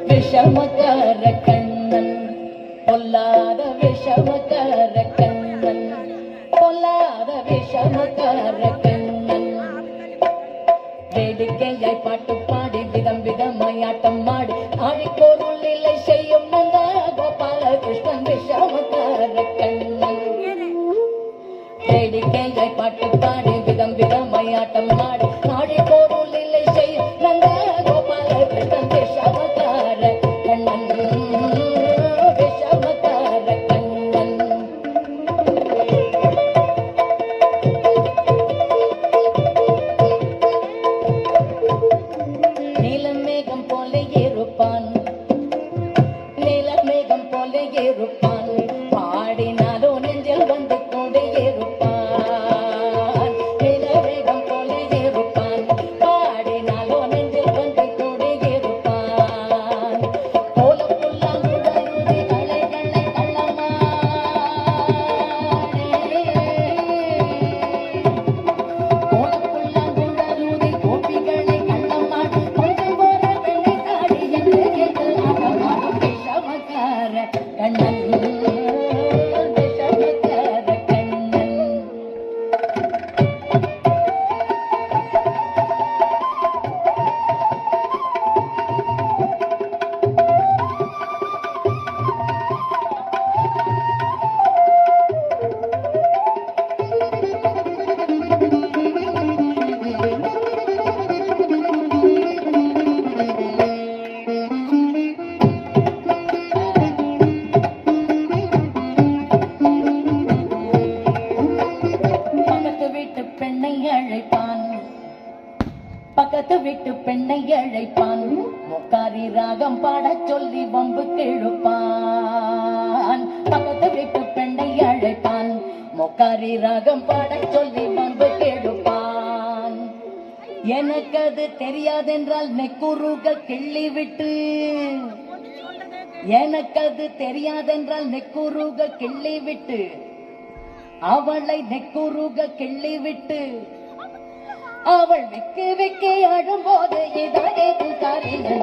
விஷமக்கார கண்ணன் பொல்லாத விஷமக்கார கண்ணன் பொல்லாத விஷமக்கார கண்ணன் வேடிக்கையாய் பாட்டு பாடி விதம் விதமாய் ஆட்டம் ஆடி ஆழிப்பொருள் இல்லை செய்யும் நந்தா கோபால கிருஷ்ணன் விஷமக்கார கண்ணன் வேடிக்கையாய் பாட்டு பாடி விதம் விதமாய் ஆட்டம் ஆடி ஆழிப்பொருள் இல்லை செய்யும் நந்தா கோபால கிருஷ்ணன் விஷமக்கார கண்ணன் விஷமக்கார கண்ணன் நீலமேகம் போல இருப்பான் நீலமேகம் போல இருப்பான் பாடினாலோ நெஞ்சில் வந்து கொண்டே இருப்பான் நீலமேகம் போல இருப்பான் பாடினாலோ நெஞ்சில் வந்து கொண்டே இருப்பான் போல புல்லாங்குழலுதி களை களை போல புல்லாங்குழலுதி கோபிகளை கள்ளமாடி கொஞ்சம் போற வெள்ளை தாடி என்று கேட்டு ஆட்டமாடும் விஷமக்கார கண்ணன் விஷமக்கார கண்ணன் பக்கத்து வீட்டு பெண்ணை அழைப்பான் பக்கத்து வீட்டு பெண்ணை அழைப்பான் முக்காரி ராகம் பாடச் சொல்லி வம்பு கிழுப்பான் பக்கத்து வீட்டு பெண்ணை அழைப்பான் முக்காரி ராகம் பாடச் சொல்லி வம்பு கிழுப்பான் எனக்கு அது தெரியாதென்றால் நெக்குருக கிள்ளி விட்டு எனக்கு அது தெரியாதென்றால் நெக்குருக கிள்ளி விட்டு அவளை நெக்குருக கிள்ளி விட்டு அவள் விக்கு விக்கி அழும்போது இதழே காரின